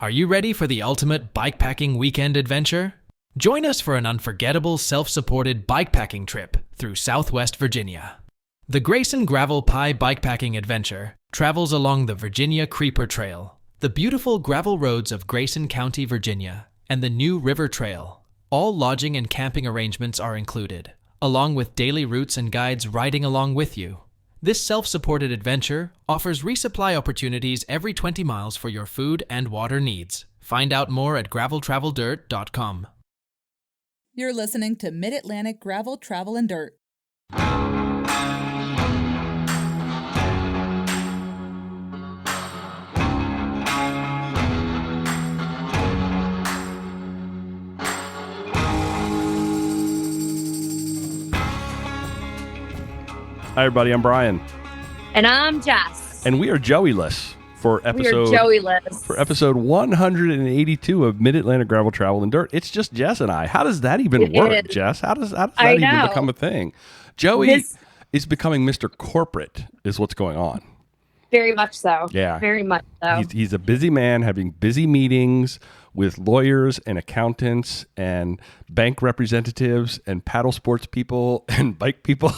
Are you ready for the ultimate bikepacking weekend adventure? Join us for an unforgettable self-supported bikepacking trip through Southwest Virginia. The Grayson Gravel Pie Bikepacking Adventure travels along the Virginia Creeper Trail, the beautiful gravel roads of Grayson County, Virginia, and the New River Trail. All lodging and camping arrangements are included, along with daily routes and guides riding along with you. This self-supported adventure offers resupply opportunities every 20 miles for your food and water needs. Find out more at graveltraveldirt.com. You're listening to Mid-Atlantic Gravel, Travel, and Dirt. Hi, everybody. I'm Brian. And I'm Jess. And we are Joey-less for episode 182 of Mid-Atlantic Gravel, Travel, and Dirt. It's just Jess and I. How does that even work, Jess? How does that even become a thing? Joey is becoming Mr. Corporate is what's going on. Very much so. Yeah. Very much so. He's a busy man having busy meetings with lawyers and accountants and bank representatives and paddle sports people and bike people.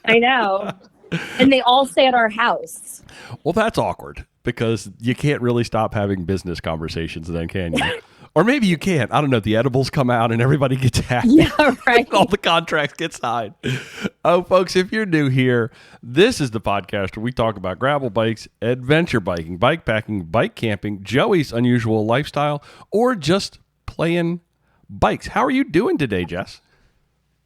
I know. And they all stay at our house. Well, that's awkward because you can't really stop having business conversations then, can you? Or maybe you can't. I don't know. The edibles come out and everybody gets happy. Yeah, right. All the contracts get signed. Oh, folks, if you're new here, this is the podcast where we talk about gravel bikes, adventure biking, bikepacking, bike camping, Joey's unusual lifestyle, or just playing bikes. How are you doing today, Jess?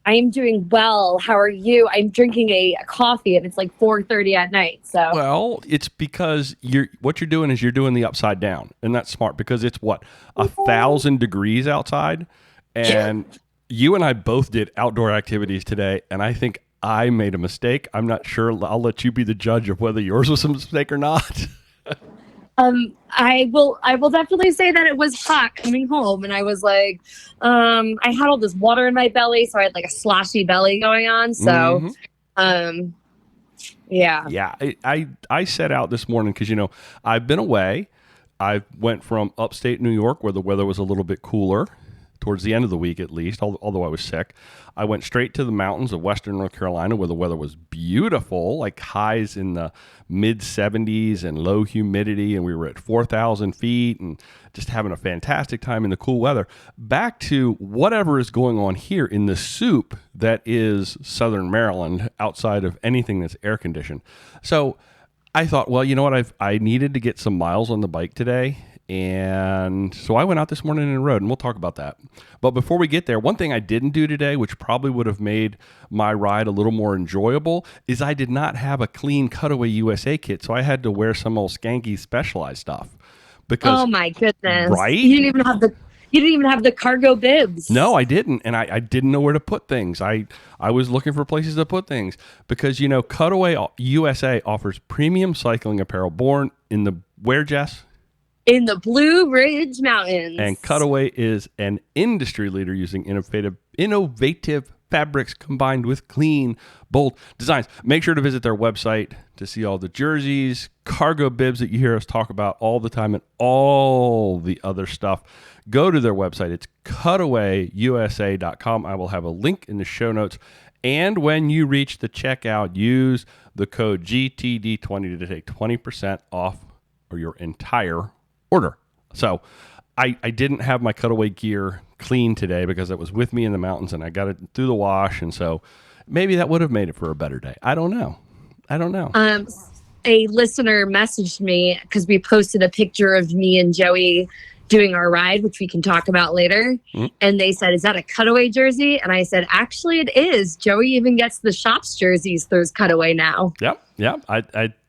I am doing well. How are you? I'm drinking a coffee and it's like 4:30 at night. So well, it's because what you're doing is you're doing the upside down, and that's smart because it's 1,000 degrees outside, and you and I both did outdoor activities today, and I think I made a mistake. I'm not sure. I'll let you be the judge of whether yours was a mistake or not. I will definitely say that it was hot coming home, and I was like, I had all this water in my belly, so I had like a sloshy belly going on. So, yeah. Yeah, I set out this morning because, I've been away. I went from upstate New York where the weather was a little bit cooler towards the end of the week, at least, although I was sick. I went straight to the mountains of western North Carolina where the weather was beautiful, like highs in the mid 70s and low humidity, and we were at 4,000 feet and just having a fantastic time in the cool weather. Back to whatever is going on here in the soup that is Southern Maryland, outside of anything that's air conditioned. So I thought, well, you know what? I needed to get some miles on the bike today. And so I went out this morning and rode, and we'll talk about that. But before we get there, one thing I didn't do today, which probably would have made my ride a little more enjoyable, is I did not have a clean Cutaway USA kit. So I had to wear some old skanky Specialized stuff. Because, oh my goodness. Right? You didn't even have the cargo bibs. No, I didn't. And I didn't know where to put things. I was looking for places to put things because, Cutaway USA offers premium cycling apparel born in the, where, Jess? In the Blue Ridge Mountains. And Cutaway is an industry leader using innovative fabrics combined with clean, bold designs. Make sure to visit their website to see all the jerseys, cargo bibs that you hear us talk about all the time, and all the other stuff. Go to their website. It's cutawayusa.com. I will have a link in the show notes. And when you reach the checkout, use the code GTD20 to take 20% off or your entire order. So I didn't have my Cutaway gear clean today because it was with me in the mountains and I got it through the wash. And so maybe that would have made it for a better day. I don't know. A listener messaged me because we posted a picture of me and Joey doing our ride, which we can talk about later. Mm-hmm. And they said, is that a Cutaway jersey? And I said, actually it is. Joey even gets the shop's jerseys through Cutaway now. Yep.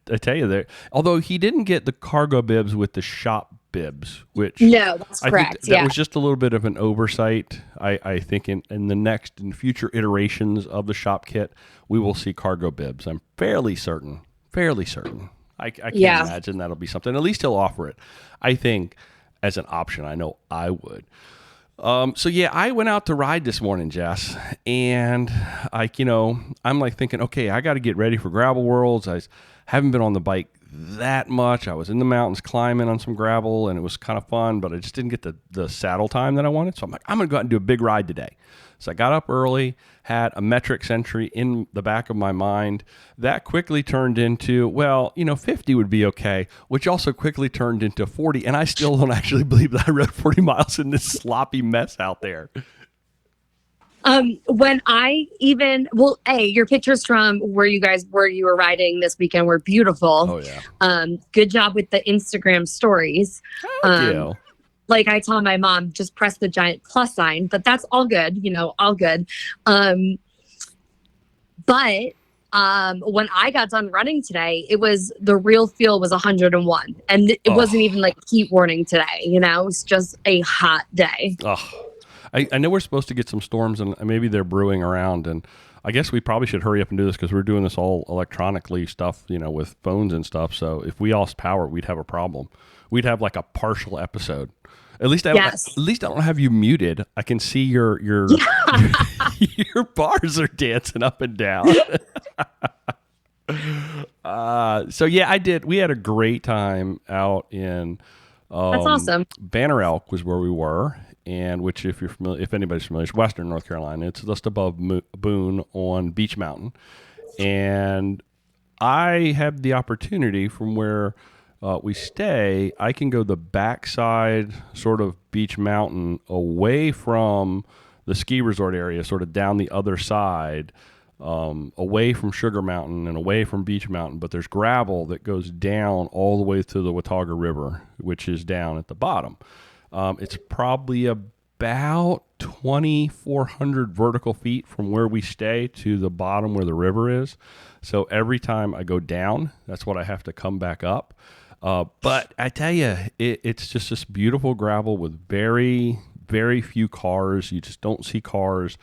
I tell you that, although he didn't get the cargo bibs with the shop bibs, which no, that's correct. That was just a little bit of an oversight. I think in the next and future iterations of the shop kit, we will see cargo bibs. I'm fairly certain. I can't imagine that'll be something. At least he'll offer it, I think, as an option. I know I would. So yeah, I went out to ride this morning, Jess, and I'm like thinking, okay, I got to get ready for Gravel Worlds. I haven't been on the bike that much. I was in the mountains climbing on some gravel, and it was kind of fun, but I just didn't get the saddle time that I wanted. So I'm like, I'm going to go out and do a big ride today. So I got up early, had a metric century in the back of my mind. That quickly turned into, 50 would be okay, which also quickly turned into 40. And I still don't actually believe that I rode 40 miles in this sloppy mess out there. When I even, your pictures from where you were riding this weekend were beautiful. Oh, yeah. Good job with the Instagram stories. Thank you. Like I told my mom, just press the giant plus sign, but that's all good, all good. But when I got done running today, the real feel was 101, and it wasn't even like heat warning today. It was just a hot day. I know we're supposed to get some storms, and maybe they're brewing around, and I guess we probably should hurry up and do this because we're doing this all electronically stuff, with phones and stuff. So if we lost power, we'd have a problem. We'd have like a partial episode. At least I don't have you muted. I can see your your bars are dancing up and down. I did. We had a great time out in. That's awesome. Banner Elk was where we were, and which, if you're familiar, if anybody's familiar, is Western North Carolina. It's just above Boone on Beach Mountain, and I had the opportunity from where we stay. I can go the backside, sort of Beach Mountain, away from the ski resort area, sort of down the other side. Away from Sugar Mountain and away from Beach Mountain, but there's gravel that goes down all the way to the Watauga River, which is down at the bottom. It's probably about 2,400 vertical feet from where we stay to the bottom where the river is. So every time I go down, that's what I have to come back up. But I tell you, it's just this beautiful gravel with very, very few cars. You just don't see cars.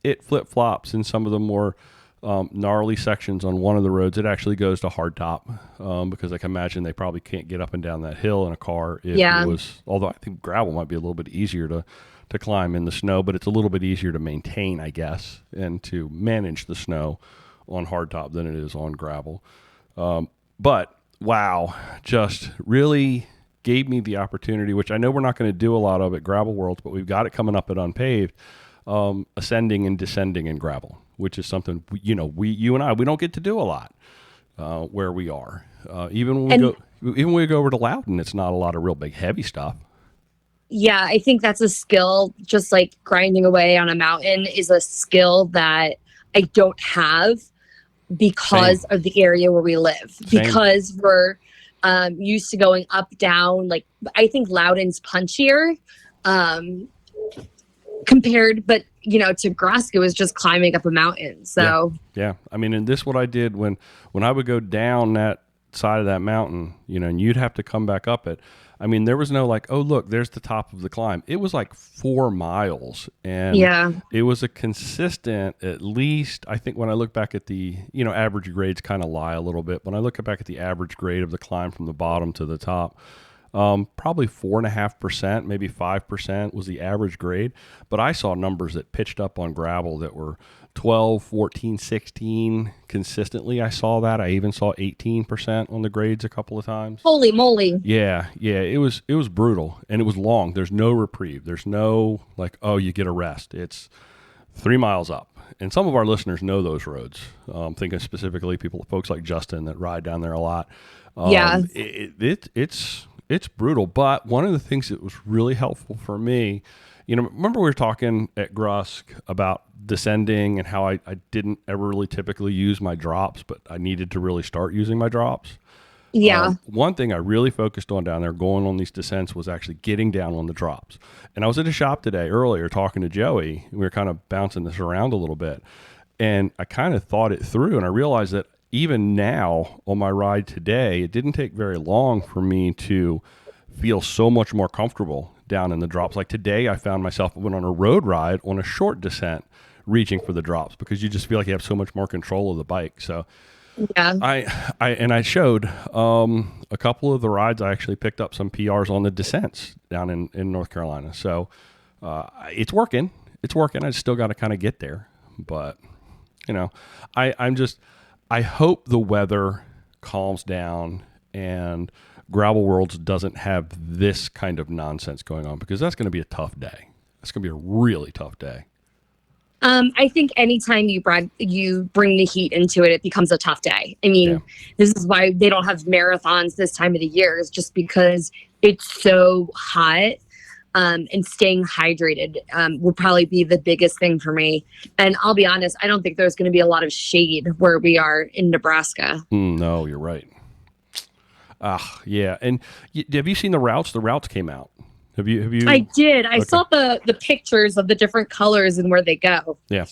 It flip-flops in some of the more gnarly sections on one of the roads. It actually goes to hardtop because I can imagine they probably can't get up and down that hill in a car if it was, although I think gravel might be a little bit easier to climb in the snow, but it's a little bit easier to maintain, I guess, and to manage the snow on hardtop than it is on gravel. But wow, just really gave me the opportunity, which I know we're not going to do a lot of at Gravel Worlds, but we've got it coming up at Unpaved. Ascending and descending in gravel, which is something you and I don't get to do a lot where we are. Even when we go over to Loudon, it's not a lot of real big heavy stuff. Yeah, I think that's a skill. Just like grinding away on a mountain is a skill that I don't have because of the area where we live. Same. Because we're used to going up, down. Like I think Loudon's punchier. Compared, but to Grosco was just climbing up a mountain. So yeah. I mean, and this what I did when I would go down that side of that mountain, and you'd have to come back up it. I mean, there was no like, oh look, there's the top of the climb. It was like 4 miles, and it was a consistent. At least I think when I look back at the average grades kind of lie a little bit. When I look back at the average grade of the climb from the bottom to the top. Probably 4.5%, maybe 5% was the average grade. But I saw numbers that pitched up on gravel that were 12, 14, 16 consistently. I saw that. I even saw 18% on the grades a couple of times. Holy moly. Yeah. It was brutal, and it was long. There's no reprieve. There's no like, oh, you get a rest. It's 3 miles up. And some of our listeners know those roads. Thinking specifically folks like Justin that ride down there a lot. It's brutal, but one of the things that was really helpful for me, remember we were talking at Grusk about descending and how I didn't ever really typically use my drops, but I needed to really start using my drops. Yeah. One thing I really focused on down there going on these descents was actually getting down on the drops. And I was at a shop today earlier talking to Joey, and we were kind of bouncing this around a little bit. And I kind of thought it through, and I realized that even now on my ride today, it didn't take very long for me to feel so much more comfortable down in the drops. Like today, I found myself went on a road ride on a short descent, reaching for the drops because you just feel like you have so much more control of the bike. So yeah, I showed a couple of the rides. I actually picked up some PRs on the descents down in North Carolina. So it's working. It's working. I still got to kind of get there, but I hope the weather calms down and Gravel Worlds does't have this kind of nonsense going on, because that's going to be a tough day. That's going to be a really tough day. I think anytime you bring the heat into it, it becomes a tough day. I mean, This is why they don't have marathons this time of the year, is just because it's so hot. And staying hydrated would probably be the biggest thing for me. And I'll be honest, I don't think there's going to be a lot of shade where we are in Nebraska. No, you're right. Yeah. And have you seen the routes? The routes came out. Have you? I did. I saw the pictures of the different colors and where they go. Yeah.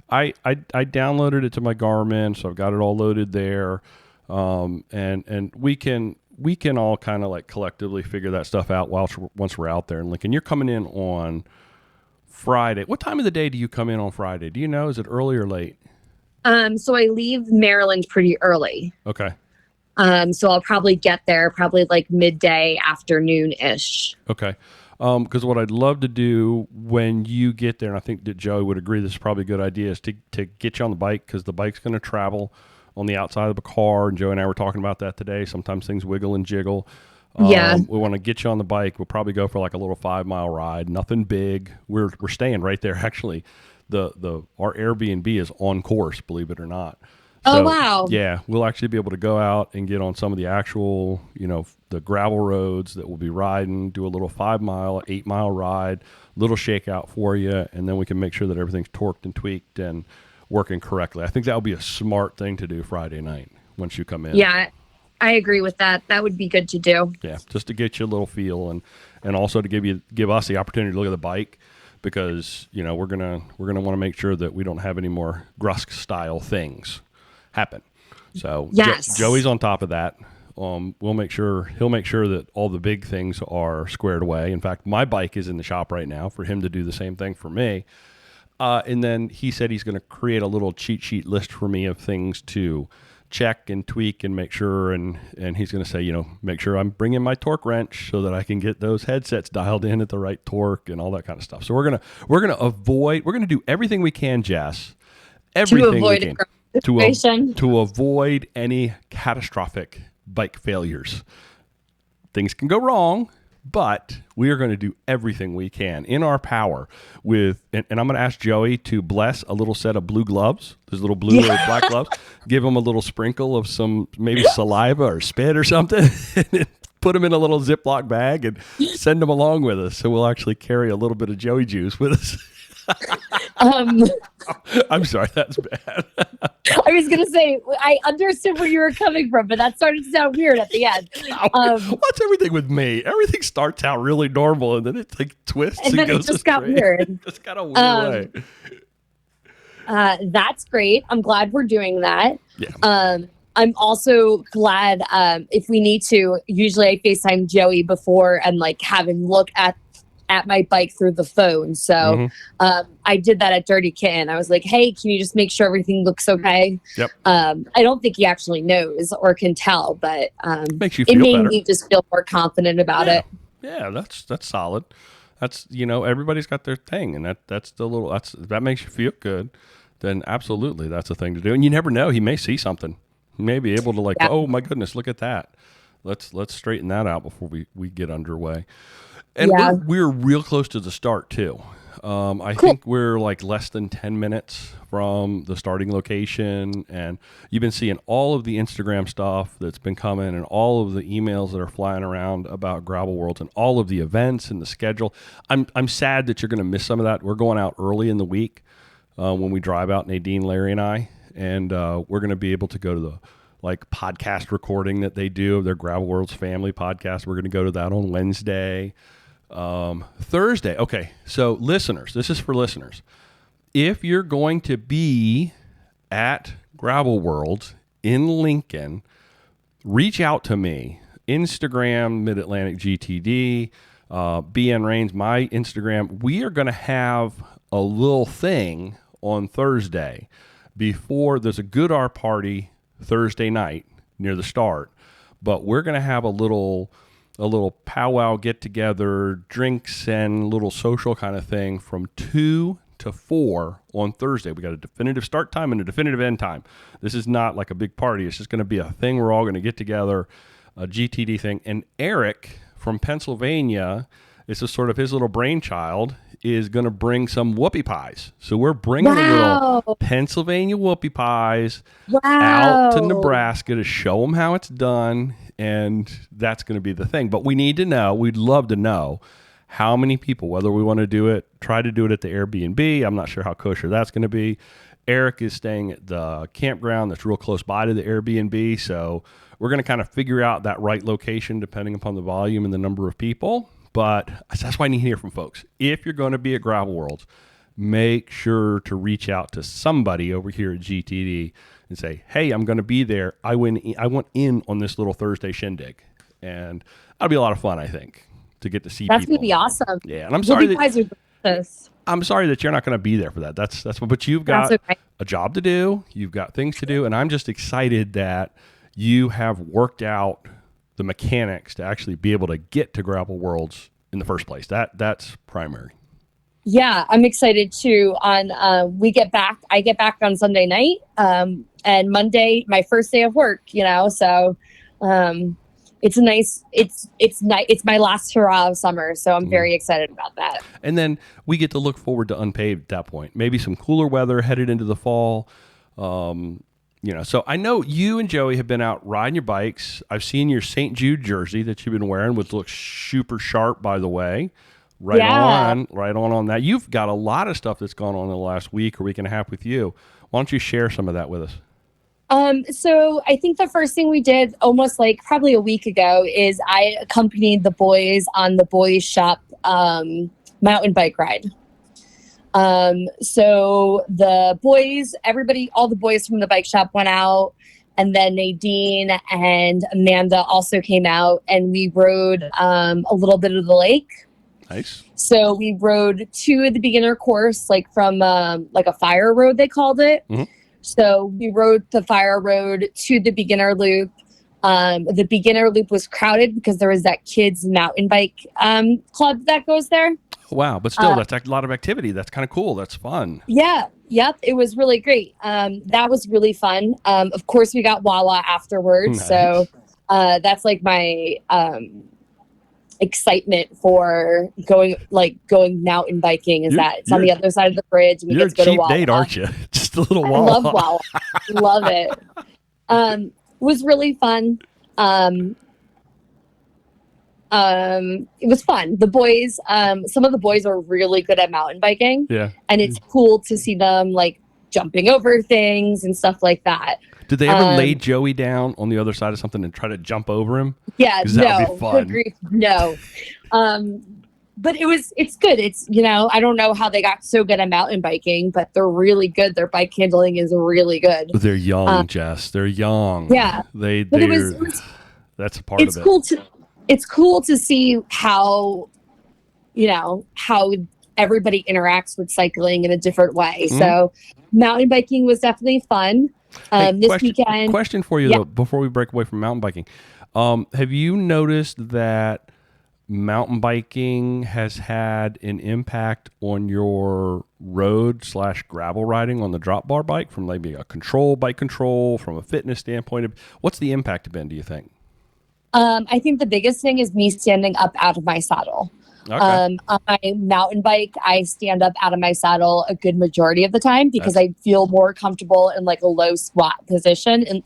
I downloaded it to my Garmin, so I've got it all loaded there. And we can all kind of like collectively figure that stuff out once we're out there. And Lincoln, you're coming in on Friday. What time of the day do you come in on Friday? Do you know? Is it early or late? So I leave Maryland pretty early. Okay. So I'll probably get there probably like midday, afternoon-ish. Okay. Because what I'd love to do when you get there, and I think that Joey would agree this is probably a good idea, is to get you on the bike, because the bike's going to travel on the outside of the car. And Joey and I were talking about that today. Sometimes things wiggle and jiggle. We want to get you on the bike. We'll probably go for like a little 5-mile ride. Nothing big. We're staying right there. Actually, our Airbnb is on course, believe it or not. So, oh, wow. Yeah, we'll actually be able to go out and get on some of the actual, the gravel roads that we'll be riding, do a little 5-mile, 8-mile ride, little shakeout for you, and then we can make sure that everything's torqued and tweaked and working correctly. I think that would be a smart thing to do Friday night once you come in. Yeah, I agree with that. That would be good to do. Yeah, just to get you a little feel, and also to give us the opportunity to look at the bike, because we're gonna want to make sure that we don't have any more Grusk style things happen. So yes. Joey's on top of that. He'll make sure that all the big things are squared away. In fact, my bike is in the shop right now for him to do the same thing for me. And then he said he's going to create a little cheat sheet list for me of things to check and tweak and make sure. And he's going to say, make sure I'm bringing my torque wrench so that I can get those headsets dialed in at the right torque and all that kind of stuff. So we're going to do everything we can, Jess. Everything we can. To avoid any catastrophic bike failures. Things can go wrong, but we are going to do everything we can in our power and I'm going to ask Joey to bless a little set of blue gloves, those little blue or black gloves, give them a little sprinkle of some maybe saliva or spit or something, and put them in a little Ziploc bag and send them along with us. So we'll actually carry a little bit of Joey juice with us. I'm sorry, that's bad. I was going to say, I understood where you were coming from, but that started to sound weird at the end. What's everything with me? Everything starts out really normal, and then it like twists and then goes it just got weird. It just got a weird way. That's great. I'm glad we're doing that. Yeah. I'm also glad if we need to, usually I FaceTime Joey before and like have him look at my bike through the phone. So I did that at Dirty Kitten. I was like, hey, can you just make sure everything looks okay? Yep. I don't think he actually knows or can tell, but makes you feel better. It made me just feel more confident about it. Yeah, that's solid. That's, everybody's got their thing, and that makes you feel good. Then absolutely, that's a thing to do. And you never know, he may see something. He may be able to oh my goodness, look at that. Let's straighten that out before we get underway. And we're real close to the start too. I think we're like less than 10 minutes from the starting location, and you've been seeing all of the Instagram stuff that's been coming and all of the emails that are flying around about Gravel Worlds and all of the events and the schedule. I'm sad that you're going to miss some of that. We're going out early in the week when we drive out, Nadine, Larry, and I, and we're going to be able to go to the podcast recording that they do of their Gravel Worlds family podcast. We're going to go to that on Wednesday. Thursday. Okay. So listeners, this is for listeners. If you're going to be at Gravel Worlds in Lincoln, reach out to me. Instagram, Mid-Atlantic GTD, BN Rains, my Instagram. We are going to have a little thing on Thursday before there's a Good R party Thursday night near the start, but we're going to have a little powwow get together, drinks and little social kind of thing from 2 to 4 on Thursday. We got a definitive start time and a definitive end time. This is not like a big party. It's just going to be a thing we're all going to get together. a GTD thing. And Eric from Pennsylvania, this is sort of his little brainchild, is going to bring some whoopie pies. So we're bringing the little Pennsylvania whoopie pies out to Nebraska to show them how it's done. And that's going to be the thing. But we need to know, we'd love to know how many people, whether we want to do it, try to do it at the Airbnb. I'm not sure how kosher that's going to be. Eric is staying at the campground that's real close by to the Airbnb. So we're going to kind of figure out that right location depending upon the volume and the number of people. But that's why I need to hear from folks. If you're going to be at Gravel Worlds, make sure to reach out to somebody over here at GTD and say, hey, I'm going to be there. I went in on this little Thursday shindig. And that'll be a lot of fun, I think, to get to see That's people. That's going to be awesome. Yeah, and I'm sorry that I'm sorry that you're not going to be there for that. That's what, but you've got a job to do. You've got things to do. And I'm just excited that you have worked out the mechanics to actually be able to get to Gravel Worlds in the first place. That's primary. Yeah, I'm excited too. I get back on Sunday night, and Monday, my first day of work, so it's nice. It's my last hurrah of summer. So I'm very excited about that. And then we get to look forward to unpaved at that point, maybe some cooler weather headed into the fall. So I know you and Joey have been out riding your bikes. I've seen your St. Jude jersey that you've been wearing, which looks super sharp, by the way. Right on that. You've got a lot of stuff that's gone on in the last week or week and a half with you. Why don't you share some of that with us? So I think the first thing we did almost like probably a week ago is I accompanied the boys on the boys shop mountain bike ride. So the boys, all the boys from the bike shop went out, and then Nadine and Amanda also came out, and we rode a little bit of the lake. Nice. So we rode to the beginner course, like from like a fire road, they called it. Mm-hmm. So we rode the fire road to the beginner loop. The beginner loop was crowded because there was that kids mountain bike club that goes there. Wow, but still, that's a lot of activity. That's kind of cool. That's fun. Yeah, yep, it was really great. That was really fun. Of course, we got Wawa afterwards. Nice. So that's like my excitement for going mountain biking is that it's on the other side of the bridge. And we you're get to go a cheap to Wawa. date, aren't you? Just a little Wawa. I love Wawa. Love it. It was really fun. It was fun. The boys, some of the boys are really good at mountain biking. Yeah. And it's cool to see them like jumping over things and stuff like that. Did they ever lay Joey down on the other side of something and try to jump over him? Yeah, that would be fun. No. But it's good. It's, I don't know how they got so good at mountain biking, but they're really good. Their bike handling is really good. They're young, Jess. They're young. Yeah. That's a part of it. It's cool to see how everybody interacts with cycling in a different way. Mm-hmm. So mountain biking was definitely fun. This weekend. Question for you though, before we break away from mountain biking. Have you noticed that mountain biking has had an impact on your road/gravel riding on the drop bar bike from maybe a bike control, from a fitness standpoint? What's the impact been, do you think? I think the biggest thing is me standing up out of my saddle. Okay. On my mountain bike, I stand up out of my saddle a good majority of the time because I feel more comfortable in like a low squat position and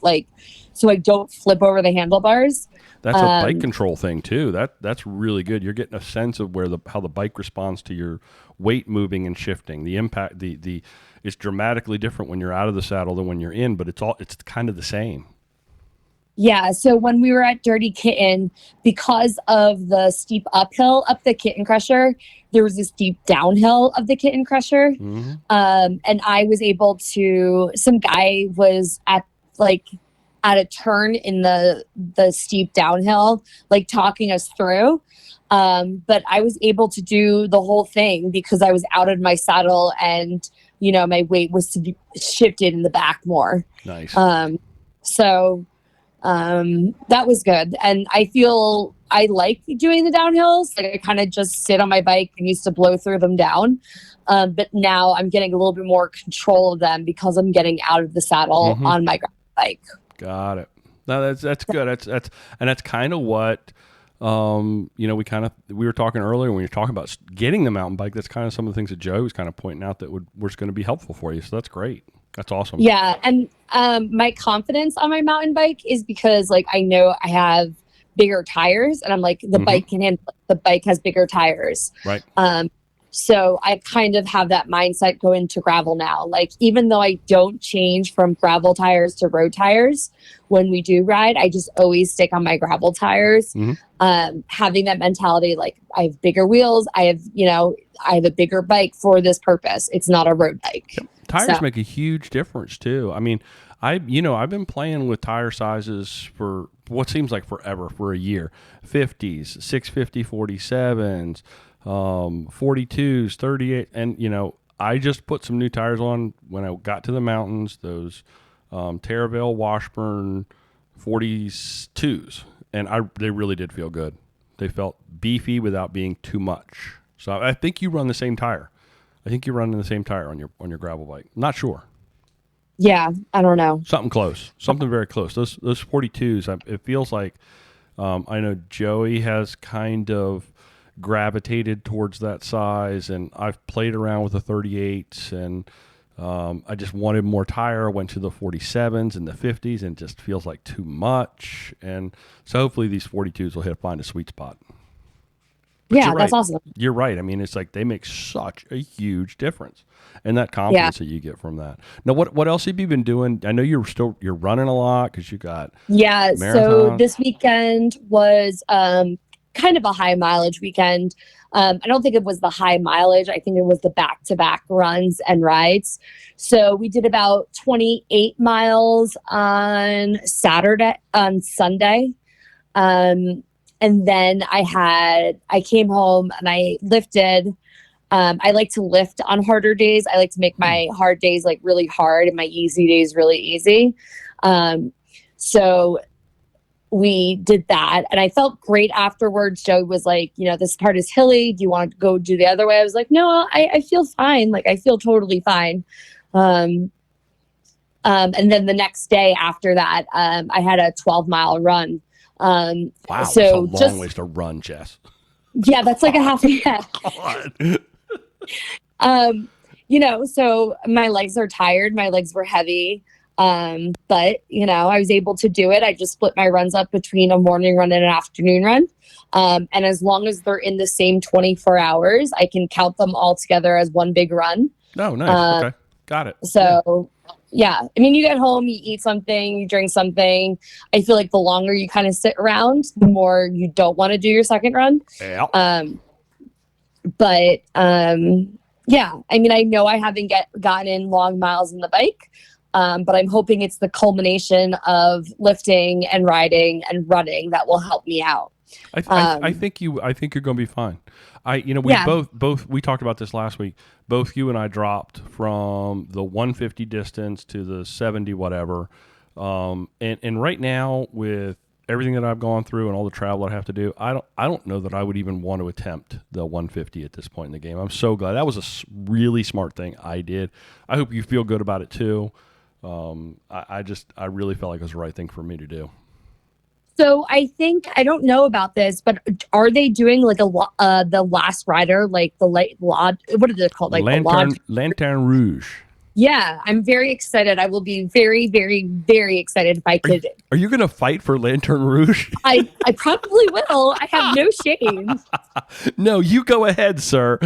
so I don't flip over the handlebars. That's a bike control thing too. That's really good. You're getting a sense of how the bike responds to your weight moving and shifting. The impact, it's dramatically different when you're out of the saddle than when you're in, but it's kind of the same. Yeah, so when we were at Dirty Kitten, because of the steep uphill up the Kitten Crusher, there was a steep downhill of the Kitten Crusher. Mm-hmm. And I was able to, some guy was at a turn in the steep downhill, talking us through. But I was able to do the whole thing because I was out of my saddle and, my weight was shifted in the back more. Nice. That was good. And I feel I like doing the downhills. I kind of just sit on my bike and used to blow through them down. But now I'm getting a little bit more control of them because I'm getting out of the saddle on my bike. Got it. No, that's good. That's kind of what we were talking earlier when you're talking about getting the mountain bike. That's kind of some of the things that Joe was kind of pointing out that were going to be helpful for you. So that's great. That's awesome. Yeah, and my confidence on my mountain bike is because like I know I have bigger tires, and I'm like the bike can handle it. The bike has bigger tires. Right. So I kind of have that mindset go into gravel now. Like, even though I don't change from gravel tires to road tires when we do ride, I just always stick on my gravel tires. Having that mentality, like I have bigger wheels, I have a bigger bike for this purpose. It's not a road bike. Yep. Tires make a huge difference too. I mean, I've been playing with tire sizes for what seems like forever, for a year. 50s, 650, 47s, 42s, 38, and I just put some new tires on when I got to the mountains. Those Terravale Washburn 42s, and they really did feel good. They felt beefy without being too much. So I think you run the same tire. I think you're running the same tire on your gravel bike. Not sure. Yeah, I don't know. Something close. Something very close. Those 42s. It feels like I know Joey has kind of gravitated towards that size, and I've played around with the 38s, and I just wanted more tire. I went to the 47s and the 50s, and it just feels like too much. And so hopefully these 42s will find a sweet spot. But yeah, that's awesome. You're right. I mean, it's like they make such a huge difference, and that confidence that you get from that. Now, what else have you been doing? I know you're running a lot because you got marathon. So this weekend was kind of a high mileage weekend. I don't think it was the high mileage. I think it was the back-to-back runs and rides. So we did about 28 miles on Sunday. And then I came home and I lifted. I like to lift on harder days. I like to make my hard days like really hard and my easy days really easy. So we did that, and I felt great afterwards. Joey was like, this part is hilly. Do you want to go do the other way? I was like, no, I feel fine. Like, I feel totally fine. And then the next day after that, I had a 12-mile run. Wow, so that's a long ways to run, Jess. Yeah, that's like a half. So my legs are tired. My legs were heavy. But I was able to do it. I just split my runs up between a morning run and an afternoon run. And as long as they're in the same 24 hours, I can count them all together as one big run. Oh, nice. Okay. Got it. So yeah. I mean, you get home, you eat something, you drink something. I feel like the longer you kind of sit around, the more you don't want to do your second run. Yeah. Yeah, I mean, I know I haven't gotten in long miles on the bike. But I'm hoping it's the culmination of lifting and riding and running that will help me out. I think you're going to be fine. We talked about this last week. Both you and I dropped from the 150 distance to the 70 whatever. And right now, with everything that I've gone through and all the travel I have to do, I don't know that I would even want to attempt the 150 at this point in the game. I'm so glad. That was a really smart thing I did. I hope you feel good about it too. I really felt like it was the right thing for me to do. So I think, I don't know about this, but are they doing like the last rider, like the what are they called? Like Lantern Rouge. Yeah, I'm very excited. I will be very, very, very excited if I could. Are you going to fight for Lantern Rouge? I probably will. I have no shame. No, you go ahead, sir.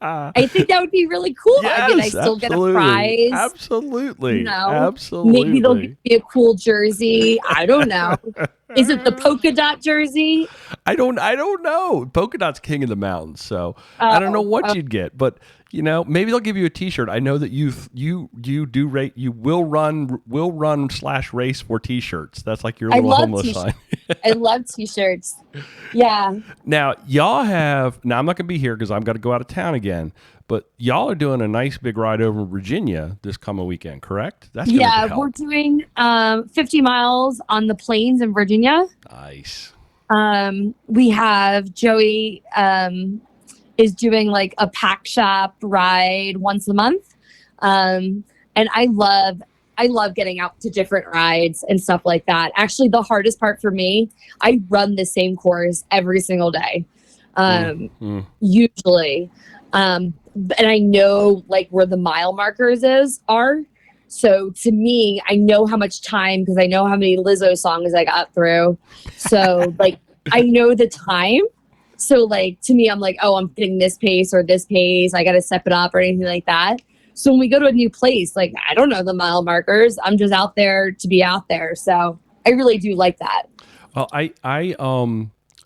I think that would be really cool. Yes, I mean, I still get a prize. Absolutely. Absolutely. Maybe they'll give me a cool jersey. I don't know. Is it the polka dot jersey? I don't know. Polka dot's king of the mountains, so I don't know what you'd get, but maybe they'll give you a T-shirt. I know that you do rate. You will run / race for T-shirts. That's like your little homeless sign. I love T-shirts. Yeah. Now y'all have. Now I'm not gonna be here because I've got to go out of town again. But y'all are doing a nice big ride over in Virginia this coming weekend, correct? That's we're doing 50 miles on the plains in Virginia. Nice. We have Joey is doing like a pack shop ride once a month. And I love I love getting out to different rides and stuff like that. Actually, the hardest part for me, I run the same course every single day. Usually. And I know like where the mile markers are. So to me, I know how much time because I know how many Lizzo songs I got through. So like I know the time. So like to me, I'm like, oh, I'm getting this pace or this pace. I got to step it up or anything like that. So when we go to a new place, like I don't know the mile markers. I'm just out there to be out there. So I really do like that. Well,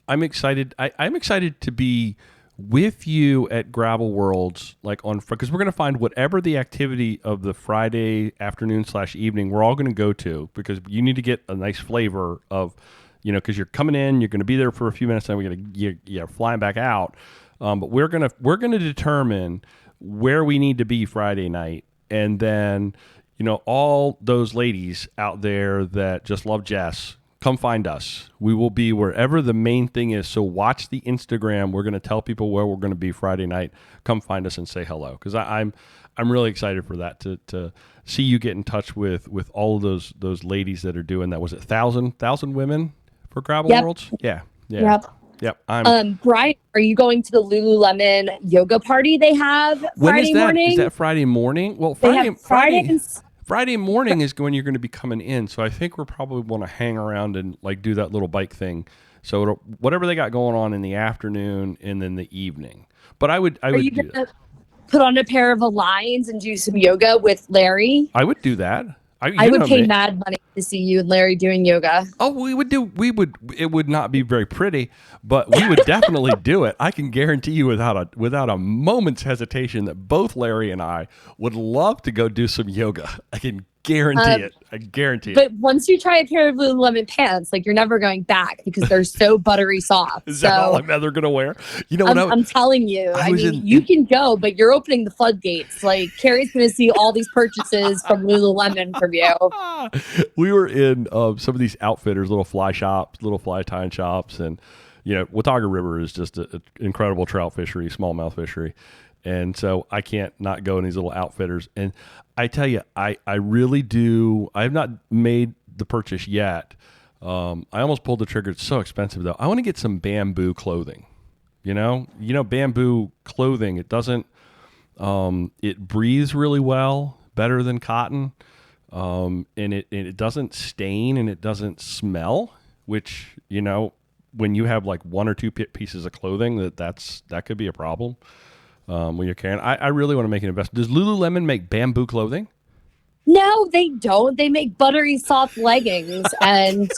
I'm excited. I'm excited to be with you at Gravel Worlds, like on, because we're going to find whatever the activity of the Friday afternoon / evening we're all going to go to, because you need to get a nice flavor of, because you're coming in, you're going to be there for a few minutes, and we're going to you're flying back out. But we're gonna determine where we need to be Friday night, and then all those ladies out there that just love Jess, come find us. We will be wherever the main thing is. So watch the Instagram. We're going to tell people where we're going to be Friday night. Come find us and say hello, because I'm really excited for that, to see you get in touch with all of those ladies that are doing that. Was it 1,000 women for Gravel Worlds? Yeah. Yep. Brian, are you going to the Lululemon yoga party they have Friday morning? Is that Friday morning? Well, Friday morning is when you're going to be coming in. So I think we're probably want to hang around and like do that little bike thing. So whatever they got going on in the afternoon and then the evening. But I would do that. Put on a pair of Aligns and do some yoga with Larry? I would do that. I would pay mad money to see you and Larry doing yoga. Oh, it would not be very pretty, but we would definitely do it. I can guarantee you without a moment's hesitation that both Larry and I would love to go do some yoga. I can guarantee it. I guarantee it. But once you try a pair of Lululemon pants, like you're never going back because they're so buttery soft. Is that all I'm ever going to wear? You know what? I'm telling you. You can go, but you're opening the floodgates. Like Carrie's going to see all these purchases from Lululemon from you. We were in some of these outfitters, little fly tying shops, and Watauga River is just an incredible trout fishery, smallmouth fishery. And so I can't not go in these little outfitters. And I tell you, I really do. I have not made the purchase yet. I almost pulled the trigger. It's so expensive, though. I want to get some bamboo clothing. Bamboo clothing, it doesn't, it breathes really well, better than cotton. And it doesn't stain and it doesn't smell, which, when you have like one or two pieces of clothing, that could be a problem. When you're carrying, I really want to make an investment. Does Lululemon make bamboo clothing? No, they don't. They make buttery soft leggings, and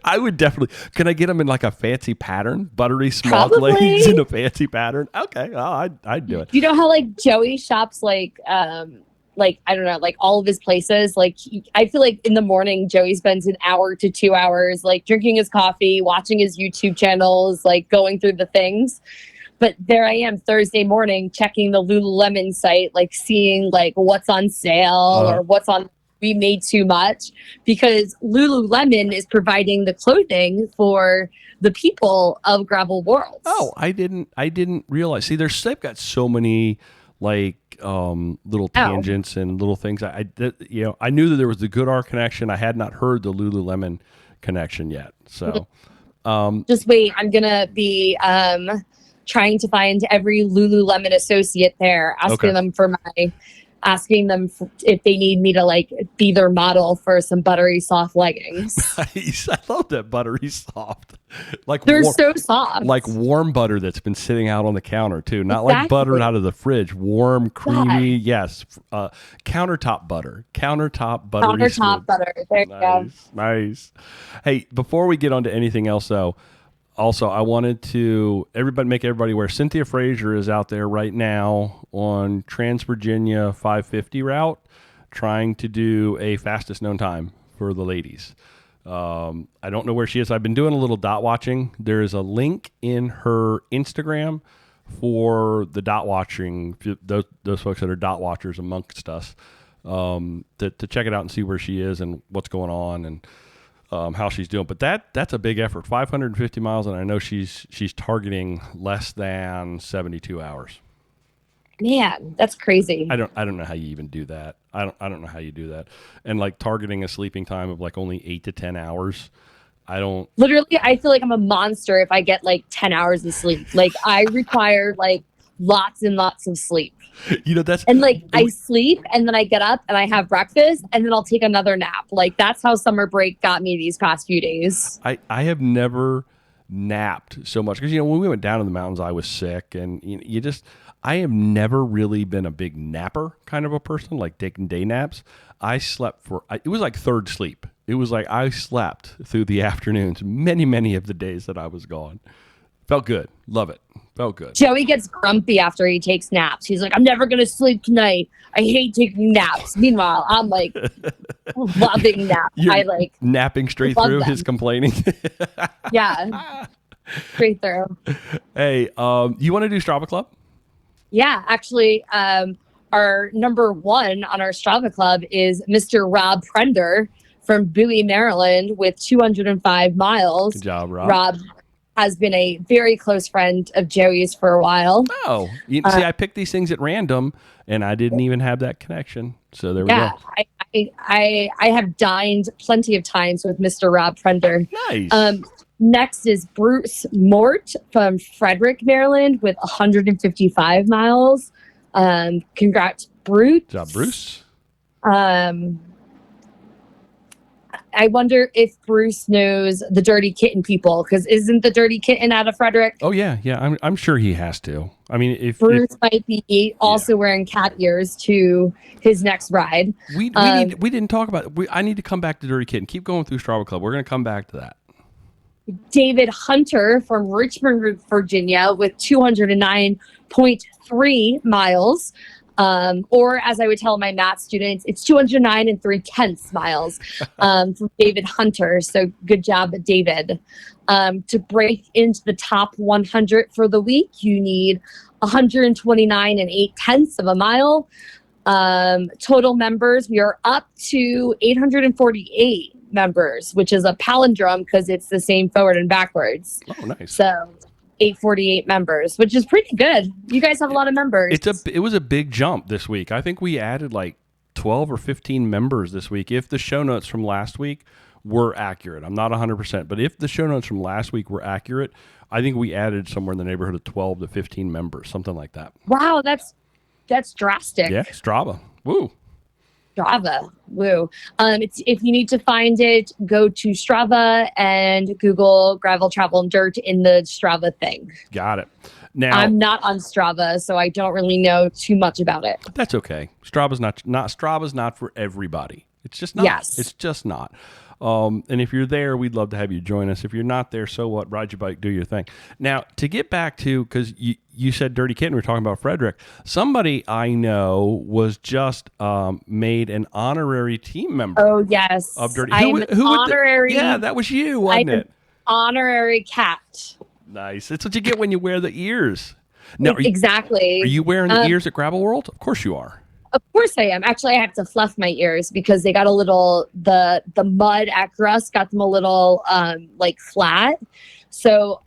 I would definitely. Can I get them in like a fancy pattern? Buttery soft leggings in a fancy pattern? Okay, I'd do it. You know how like Joey shops like I don't know, like all of his places. Like I feel like in the morning Joey spends an hour to 2 hours like drinking his coffee, watching his YouTube channels, like going through the things. But there I am Thursday morning checking the Lululemon site, like seeing like what's on sale or what's on We Made Too Much, because Lululemon is providing the clothing for the people of Gravel Worlds. Oh, I didn't realize. See, they've got so many like little tangents and little things. I knew that there was the GoodR connection. I had not heard the Lululemon connection yet. So just wait. I'm gonna be trying to find every Lululemon associate there, asking them if they need me to like be their model for some buttery soft leggings. Nice. I love that buttery soft. Like they're so soft. Like warm butter that's been sitting out on the counter too. Not like butter out of the fridge. Warm, creamy. Yes. Countertop butter. Countertop buttery. Countertop butter. There you go. Nice. Hey, before we get on to anything else though, also, I wanted to make everybody aware. Cynthia Frazier is out there right now on Trans-Virginia 550 route trying to do a fastest known time for the ladies. I don't know where she is. I've been doing a little dot watching. There is a link in her Instagram for the dot watching, those folks that are dot watchers amongst us, to check it out and see where she is and what's going on and how she's doing. But that's a big effort, 550 miles, and I know she's targeting less than 72 hours. Man, that's crazy. I don't know how you even do that. I don't know how you do that. And like targeting a sleeping time of like only 8 to 10 hours. I don't. Literally, I feel like I'm a monster if I get like 10 hours of sleep. Like I require like lots and lots of sleep. That's And like I sleep and then I get up and I have breakfast and then I'll take another nap. Like that's how summer break got me these past few days. I have never napped so much because when we went down in the mountains, I was sick, and you just I have never really been a big napper kind of a person, like taking day naps. I slept it was like third sleep. It was like I slept through the afternoons many of the days that I was gone. Felt good. Love it. Felt good. Joey gets grumpy after he takes naps. He's like, I'm never going to sleep tonight. I hate taking naps. Meanwhile, I'm like loving naps. You're I like napping straight through his complaining. Yeah. Straight through. Hey, you want to do Strava Club? Yeah, actually, our number one on our Strava Club is Mr. Rob Prender from Bowie, Maryland, with 205 miles. Good job, Rob. Rob has been a very close friend of Joey's for a while. Oh, see, I picked these things at random, and I didn't even have that connection. So there we go. I have dined plenty of times with Mr. Rob Prender. Nice. Next is Bruce Mort from Frederick, Maryland, with 155 miles. Congrats, Bruce. Good job, Bruce. I wonder if Bruce knows the Dirty Kitten people, because isn't the Dirty Kitten out of Frederick? Oh yeah. I'm sure he has to. I mean, if Bruce might be also wearing cat ears to his next ride. We didn't talk about it. I need to come back to Dirty Kitten. Keep going through Strava Club. We're going to come back to that. David Hunter from Richmond, Virginia, with 209.3 miles. Or as I would tell my math students, it's 209 and 3/10 miles from David Hunter. So good job, David. To break into the top 100 for the week, you need 129 and 8/10 of a mile. Total members, we are up to 848 members, which is a palindrome because it's the same forward and backwards. Oh, nice. So 848 members, which is pretty good. You guys have a lot of members. It was a big jump this week. I think we added like 12 or 15 members this week. If the show notes from last week were accurate, I'm not 100%, but if the show notes from last week were accurate, I think we added somewhere in the neighborhood of 12 to 15 members, something like that. Wow, that's drastic. Yeah, Strava. Woo. Strava. Woo. If you need to find it, go to Strava and Google gravel, travel, and dirt in the Strava thing. Got it. Now I'm not on Strava, so I don't really know too much about it. That's okay. Strava's not for everybody. It's just not. Yes. It's just not. And if you're there, we'd love to have you join us. If you're not there, so what? Ride your bike, do your thing. Now, to get back to, because you said Dirty Kitten, we were talking about Frederick. Somebody I know was just made an honorary team member. Oh, yes. Of Dirty. I'm honorary. Yeah, that was you, wasn't it? Honorary cat. Nice. That's what you get when you wear the ears. Now, Exactly. Are you wearing the ears at Gravel World? Of course you are. Of course I am. Actually, I have to fluff my ears because they got a little, the mud at Gruss got them a little like flat. So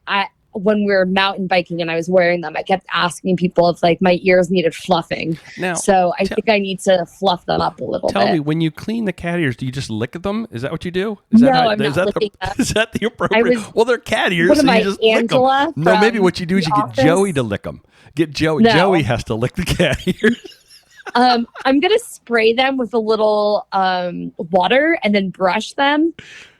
when we were mountain biking and I was wearing them, I kept asking people if like my ears needed fluffing. Now, so I think I need to fluff them up a little bit. Tell me, when you clean the cat ears, do you just lick them? Is that what you do? I'm not licking them. Is that the appropriate? Well, they're cat ears, what so am you I, just Angela lick them. No, maybe what you do is you office? get Joey to lick them. Get Joey. No. Joey has to lick the cat ears. I'm gonna spray them with a little water and then brush them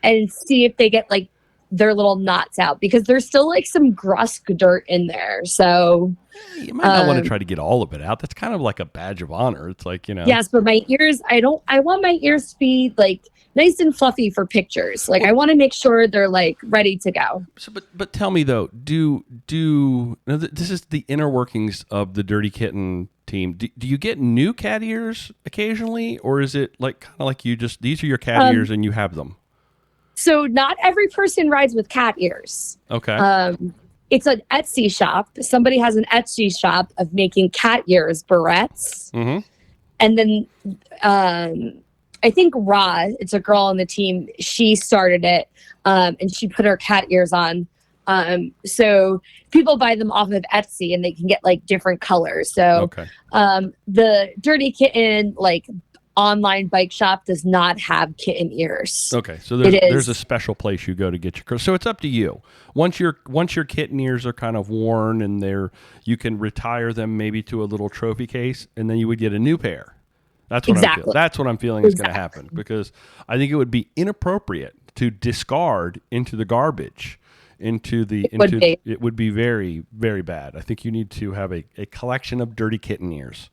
and see if they get like their little knots out because there's still like some grusk dirt in there. So you might not want to try to get all of it out. That's kind of like a badge of honor. It's like, Yes, but my ears, I want my ears to be like nice and fluffy for pictures. Like I want to make sure they're like ready to go. So, but tell me though, this is the inner workings of the Dirty Kitten team. Do you get new cat ears occasionally, or is it like kind of like you just these are your cat ears and you have them? So not every person rides with cat ears. Okay. It's an Etsy shop. Somebody has an Etsy shop of making cat ears barrettes. Mm-hmm. And then I think Ra, it's a girl on the team, she started it and she put her cat ears on. So people buy them off of Etsy and they can get like different colors. So the Dirty Kitten like online bike shop does not have kitten ears. Okay, so there's a special place you go to get your. So it's up to you. Once your kitten ears are kind of worn and you can retire them maybe to a little trophy case, and then you would get a new pair. That's what I'm feeling. That's what I'm feeling is going to happen, because I think it would be inappropriate to discard into the garbage. It would be very, very bad. I think you need to have a collection of dirty kitten ears.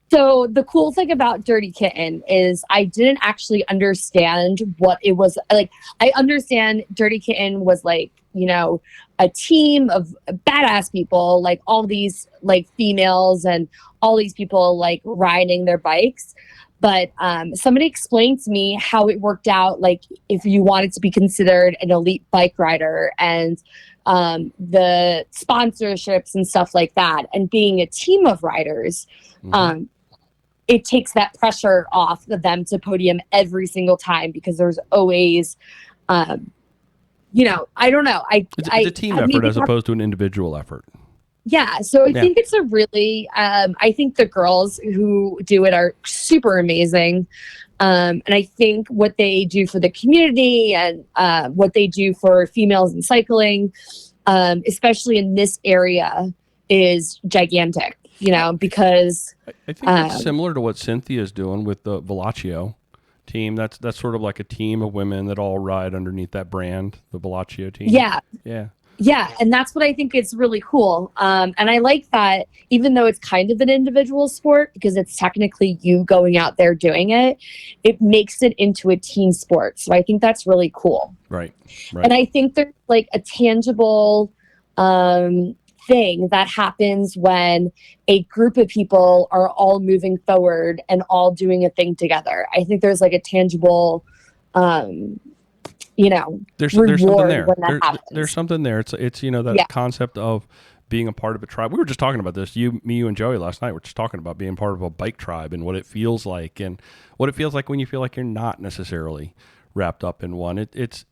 So the cool thing about Dirty Kitten is I didn't actually understand what it was like. I understand Dirty Kitten was like, you know, a team of badass people, like all these like females and all these people like riding their bikes. But somebody explained to me how it worked out, like if you wanted to be considered an elite bike rider and the sponsorships and stuff like that, and being a team of riders. It takes that pressure off of them to podium every single time, because there's always, you know, I don't know. It's a team effort as opposed to an individual effort. Yeah. So I think it's a really, I think the girls who do it are super amazing. And I think what they do for the community and what they do for females in cycling, especially in this area, is gigantic. You know, because I think it's similar to what Cynthia's doing with the Velaccio team. That's sort of like a team of women that all ride underneath that brand, the Velaccio team. Yeah, and that's what I think is really cool. And I like that, even though it's kind of an individual sport, because it's technically you going out there doing it, it makes it into a team sport. So I think that's really cool. Right. And I think there's like a tangible thing that happens when a group of people are all moving forward and all doing a thing together. I think there's like a tangible, you know, there's something there. There's something there. It's you know, that concept of being a part of a tribe. We were just talking about this. You and Joey last night were just talking about being part of a bike tribe and what it feels like, and what it feels like when you feel like you're not necessarily wrapped up in one. It's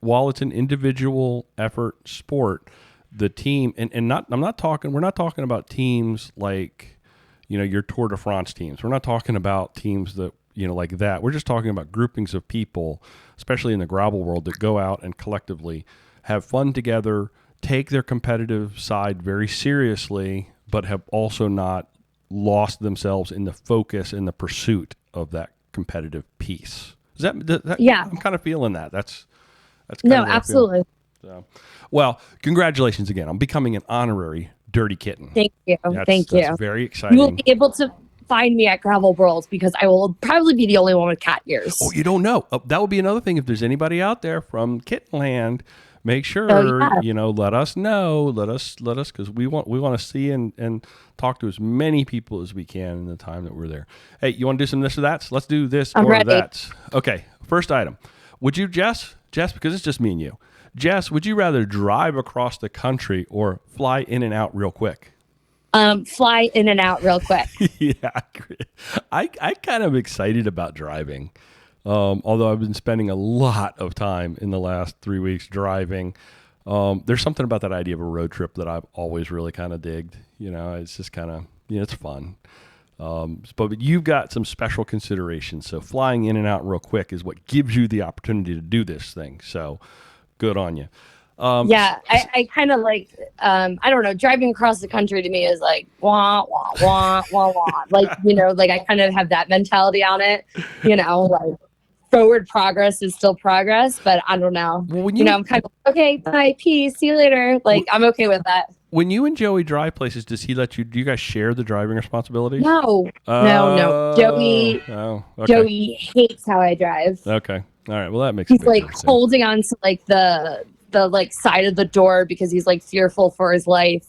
while it's an individual effort sport, the team and we're not talking about teams like, you know, your Tour de France teams. We're not talking about teams that, you know, like that. We're just talking about groupings of people, especially in the gravel world, that go out and collectively have fun together, take their competitive side very seriously, but have also not lost themselves in the focus and the pursuit of that competitive piece. I'm kind of feeling that. That's kind no, of absolutely. So, well, congratulations again on becoming an honorary Dirty Kitten. Thank you. That's very exciting. You will be able to find me at Gravel Worlds, because I will probably be the only one with cat ears. Oh, you don't know. That would be another thing. If there's anybody out there from Kittenland, make sure, you know, let us know. Let us, because we want to see and talk to as many people as we can in the time that we're there. Hey, you want to do some this or that? Let's do this or that. Okay, first item. Would you, Jess, because it's just me and you. Jess, would you rather drive across the country or fly in and out real quick? Fly in and out real quick. Yeah, I kind of excited about driving. Although I've been spending a lot of time in the last 3 weeks driving. There's something about that idea of a road trip that I've always really kind of digged. You know, it's just kind of, you know, it's fun. But you've got some special considerations. So flying in and out real quick is what gives you the opportunity to do this thing. So good on you. I kind of like, I don't know, driving across the country to me is like, wah, wah, wah, wah, wah. Like, you know, like I kind of have that mentality on it, you know, like forward progress is still progress, but I don't know. Well, you know, I'm kind of, okay, bye, peace, see you later. Like, I'm okay with that. When you and Joey drive places, does he let you, do you guys share the driving responsibilities? No. Joey hates how I drive. Okay. All right. Well, that makes sense. He's like holding on to like the like side of the door because he's like fearful for his life.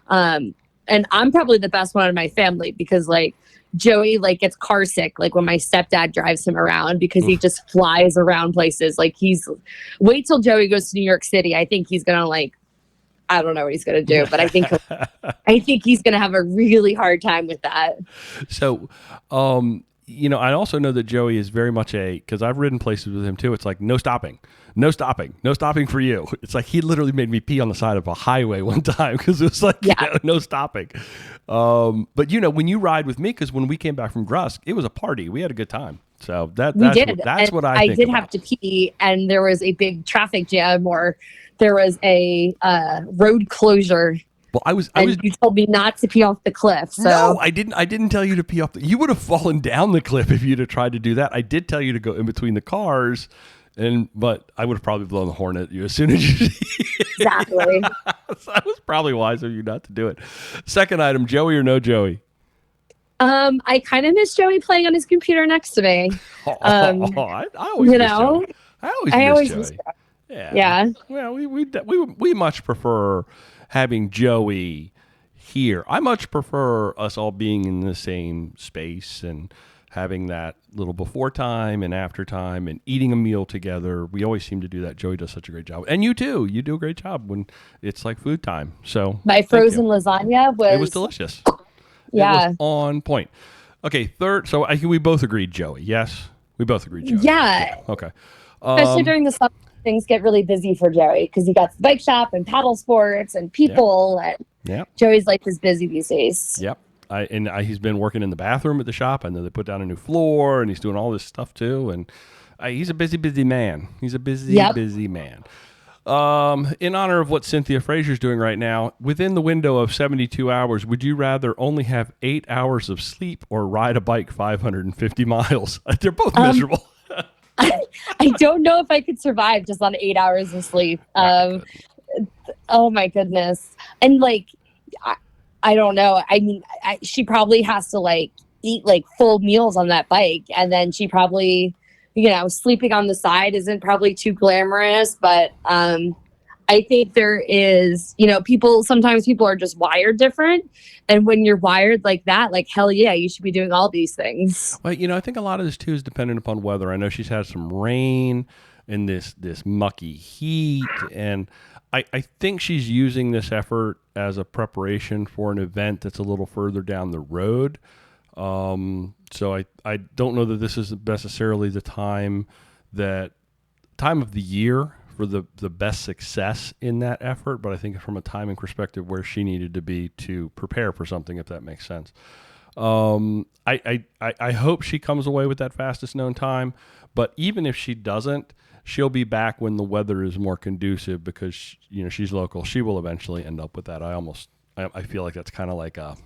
And I'm probably the best one in my family because like Joey like gets car sick like when my stepdad drives him around because he just flies around places. Like wait till Joey goes to New York City. I think he's gonna like, I don't know what he's gonna do, but I think he's gonna have a really hard time with that. So, I also know that Joey is very much because I've ridden places with him too. It's like, no stopping for you. It's like he literally made me pee on the side of a highway one time because it was like, no stopping. But when you ride with me, because when we came back from Grusk, it was a party. We had a good time. So that's what I think did about. have to pee, and there was a big traffic jam, or there was a road closure. Well, you told me not to pee off the cliff. So no, I didn't tell you to pee off you would have fallen down the cliff if you'd have tried to do that. I did tell you to go in between the cars, but I would have probably blown the horn at you as soon as you. Exactly. So that was probably wise of you not to do it. Second item, Joey or no Joey? I kind of miss Joey playing on his computer next to me. I always miss Joey. I always miss Joey. Yeah. Well, we much prefer having Joey here. I much prefer us all being in the same space and having that little before time and after time and eating a meal together. We always seem to do that. Joey does such a great job. And you too. You do a great job when it's like food time. So my frozen lasagna was delicious. Yeah. It was on point. Okay, third. So I think we both agreed Joey. Yes? We both agreed Joey. Yeah. Okay. Especially during the summer, things get really busy for Joey because he got the bike shop and paddle sports and people. And Joey's life is busy these days. Yep. He's been working in the bathroom at the shop, and then they put down a new floor, and he's doing all this stuff too. And he's a busy man. He's a busy man. In honor of what Cynthia Frazier's doing right now, within the window of 72 hours, would you rather only have 8 hours of sleep or ride a bike 550 miles? They're both miserable. I don't know if I could survive just on 8 hours of sleep. Oh my goodness. And I don't know. I mean, she probably has to eat full meals on that bike. And then she probably, sleeping on the side isn't probably too glamorous, but I think there is, sometimes people are just wired different. And when you're wired like that, hell yeah, you should be doing all these things. Well, I think a lot of this too is dependent upon weather. I know she's had some rain and this mucky heat. And I think she's using this effort as a preparation for an event that's a little further down the road. So I don't know that this is necessarily the time of the year for the best success in that effort, but I think from a timing perspective where she needed to be to prepare for something, if that makes sense. I hope she comes away with that fastest known time, but even if she doesn't, she'll be back when the weather is more conducive because she's local. She will eventually end up with that. I feel like that's kind of like a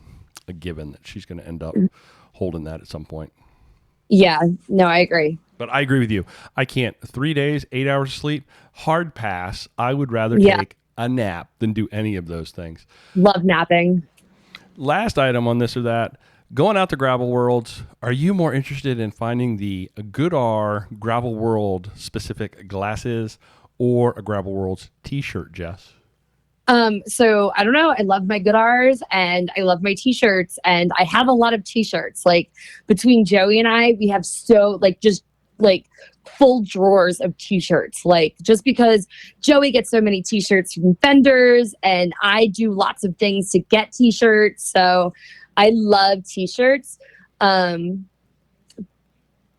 given that she's going to end up holding that at some point. Yeah, no, I agree. But I agree with you. I can't. 3 days, 8 hours of sleep, hard pass. I would rather take a nap than do any of those things. Love napping. Last item on this or that, going out to Gravel Worlds, are you more interested in finding the Goodar Gravel World specific glasses or a Gravel Worlds t-shirt, Jess? So I don't know. I love my Goodars and I love my t-shirts, and I have a lot of t-shirts. Between Joey and I, we have just full drawers of t-shirts. Just because Joey gets so many t-shirts from vendors and I do lots of things to get t-shirts. So I love t-shirts.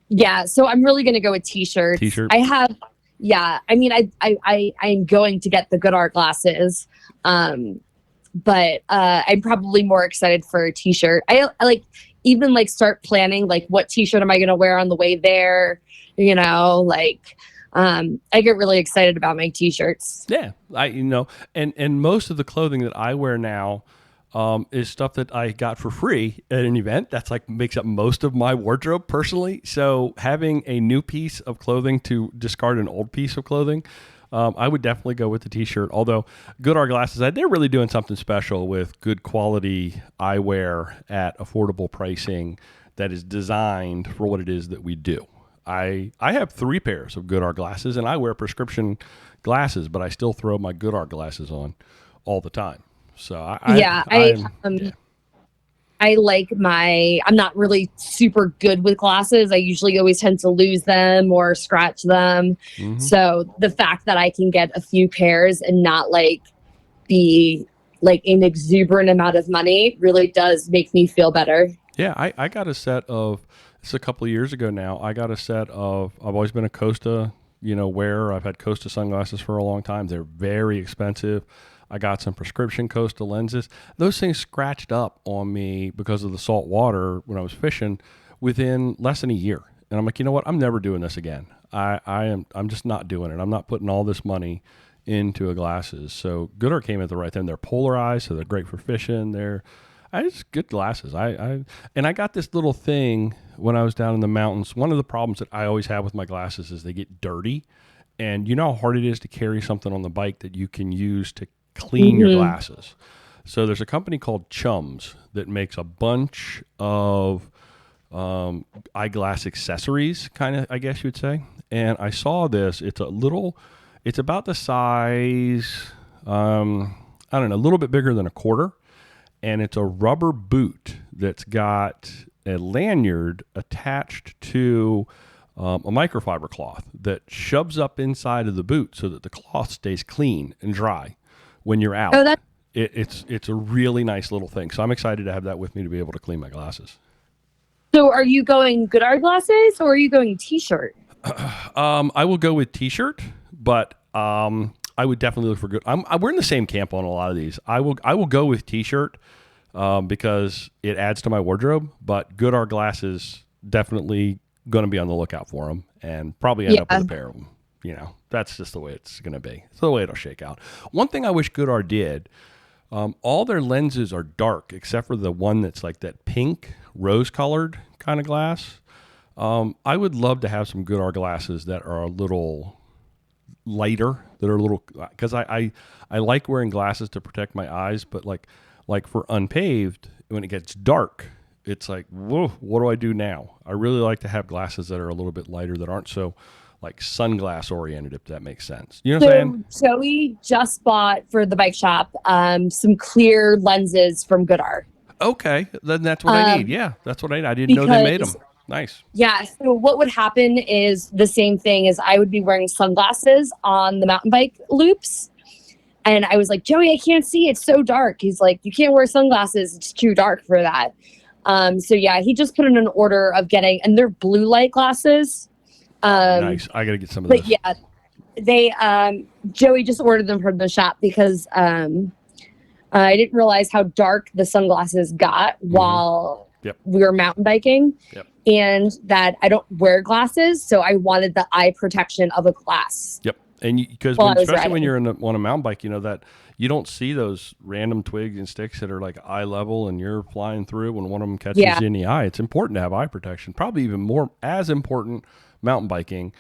Yeah, so I'm really going to go with t-shirts. T-shirt. I'm going to get the Goodar glasses. But I'm probably more excited for a t-shirt. I even start planning what t-shirt am I going to wear on the way there? I get really excited about my t-shirts. Yeah, and most of the clothing that I wear now is stuff that I got for free at an event. That's makes up most of my wardrobe personally. So having a new piece of clothing to discard an old piece of clothing, I would definitely go with the t-shirt. Although Goodar glasses, they're really doing something special with good quality eyewear at affordable pricing that is designed for what it is that we do. I have 3 pairs of Goodar glasses, and I wear prescription glasses, but I still throw my Goodar glasses on all the time. So I'm not really super good with glasses. I usually always tend to lose them or scratch them. Mm-hmm. So the fact that I can get a few pairs and not be an exuberant amount of money really does make me feel better. Yeah, I got a set of It's a couple of years ago now. I got a set of, I've always been a Costa, wearer. I've had Costa sunglasses for a long time. They're very expensive. I got some prescription Costa lenses. Those things scratched up on me because of the salt water when I was fishing within less than a year. And I'm like, you know what? I'm never doing this again. I'm just not doing it. I'm not putting all this money into glasses. So Goodart came at the right time. They're polarized, so they're great for fishing. It's good glasses. I got this little thing when I was down in the mountains. One of the problems that I always have with my glasses is they get dirty. And you know how hard it is to carry something on the bike that you can use to clean your glasses. So there's a company called Chums that makes a bunch of eyeglass accessories, kind of, I guess you would say. And I saw this. It's about the size, I don't know, a little bit bigger than a quarter. And it's a rubber boot that's got a lanyard attached to a microfiber cloth that shoves up inside of the boot so that the cloth stays clean and dry when you're out. Oh, It's a really nice little thing. So I'm excited to have that with me to be able to clean my glasses. So are you going Goodart glasses or are you going T-shirt? I will go with T-shirt, but I would definitely look for good. We're in the same camp on a lot of these. I will go with T-shirt because it adds to my wardrobe. But Goodart glasses, definitely going to be on the lookout for them and probably end up with a pair of them. That's just the way it's going to be. It's the way it'll shake out. One thing I wish Goodart did. All their lenses are dark except for the one that's like that pink rose-colored kind of glass. I would love to have some Goodart glasses that are a little lighter, that are a little, because I like wearing glasses to protect my eyes, but like for unpaved, when it gets dark, it's like, whoa, what do I do now? I really like to have glasses that are a little bit lighter, that aren't so like sunglass oriented, if that makes sense. You know what I'm saying? Joey just bought for the bike shop some clear lenses from Goodart. Okay, then that's what I need. Yeah, that's what I need. I didn't know they made them. Nice. Yeah. So what would happen is the same thing as I would be wearing sunglasses on the mountain bike loops. And I was like, Joey, I can't see. It's so dark. He's like, you can't wear sunglasses. It's too dark for that. So yeah, he just put in an order of getting, and they're blue light glasses. Nice. I got to get some of those. But yeah, they, Joey just ordered them from the shop because, I didn't realize how dark the sunglasses got while we were mountain biking. Yep. And that I don't wear glasses, so I wanted the eye protection of a glass. Yep. And because especially when you're on a mountain bike, that you don't see those random twigs and sticks that are like eye level and you're flying through when one of them catches you in the eye. It's important to have eye protection, probably even more as important mountain biking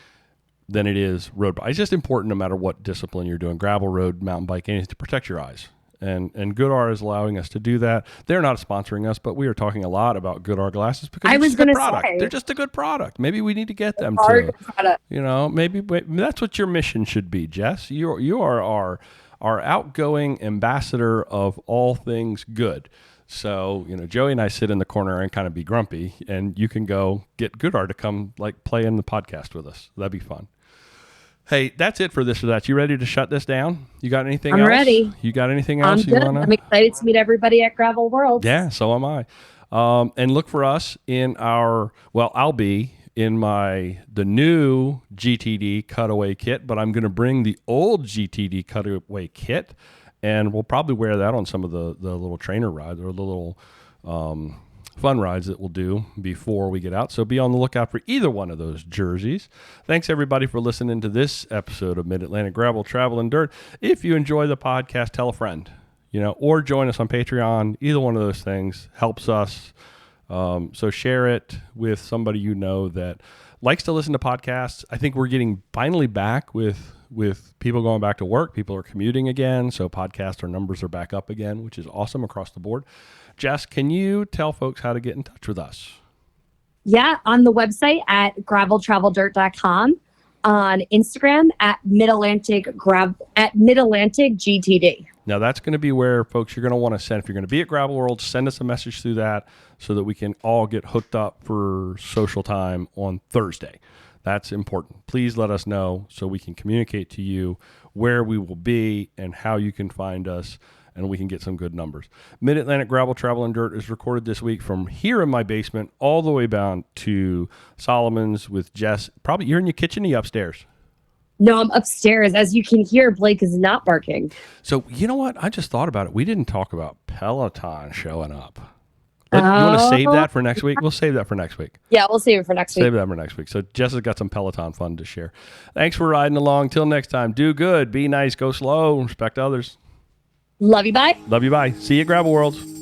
than it is road bike. It's just important no matter what discipline you're doing, gravel, road, mountain biking, to protect your eyes. And Goodart is allowing us to do that. They're not sponsoring us, but we are talking a lot about Goodart glasses because it's a good product. They're just a good product. Maybe we need to get them too. Maybe that's what your mission should be, Jess. You are our outgoing ambassador of all things good. So, Joey and I sit in the corner and kind of be grumpy, and you can go get Goodart to come play in the podcast with us. That'd be fun. Hey, that's it for this or that. You ready to shut this down? You got anything else? I'm ready. You got anything else you want to? I'm excited to meet everybody at Gravel World. Yeah, so am I. And look for us in I'll be in the new GTD cutaway kit, but I'm going to bring the old GTD cutaway kit, and we'll probably wear that on some of the little trainer rides or the little fun rides that we'll do before we get out. So be on the lookout for either one of those jerseys. Thanks everybody for listening to this episode of Mid-Atlantic Gravel, Travel, and Dirt. If you enjoy the podcast, tell a friend, or join us on Patreon. Either one of those things helps us. So share it with somebody that likes to listen to podcasts. I think we're getting finally back with people going back to work. People are commuting again, so podcaster numbers are back up again, which is awesome across the board. Jess, can you tell folks how to get in touch with us? Yeah, on the website at graveltraveldirt.com, on Instagram at Mid-Atlantic GTD. Now that's going to be where folks you're going to want to send. If you're going to be at Gravel World, send us a message through that so that we can all get hooked up for social time on Thursday. That's important. Please let us know so we can communicate to you where we will be and how you can find us. and we can get some good numbers. Mid-Atlantic Gravel, Travel, and Dirt is recorded this week from here in my basement all the way down to Solomon's with Jess. Probably you're in your kitchen or you upstairs? No, I'm upstairs. As you can hear, Blake is not barking. So you know what? I just thought about it. We didn't talk about Peloton showing up. You want to save that for next week? We'll save that for next week. Yeah, we'll save it for next week. Save that for next week. So Jess has got some Peloton fun to share. Thanks for riding along. Till next time, do good, be nice, go slow, respect others. Love you, bye. Love you, bye. See you at Gravel Worlds.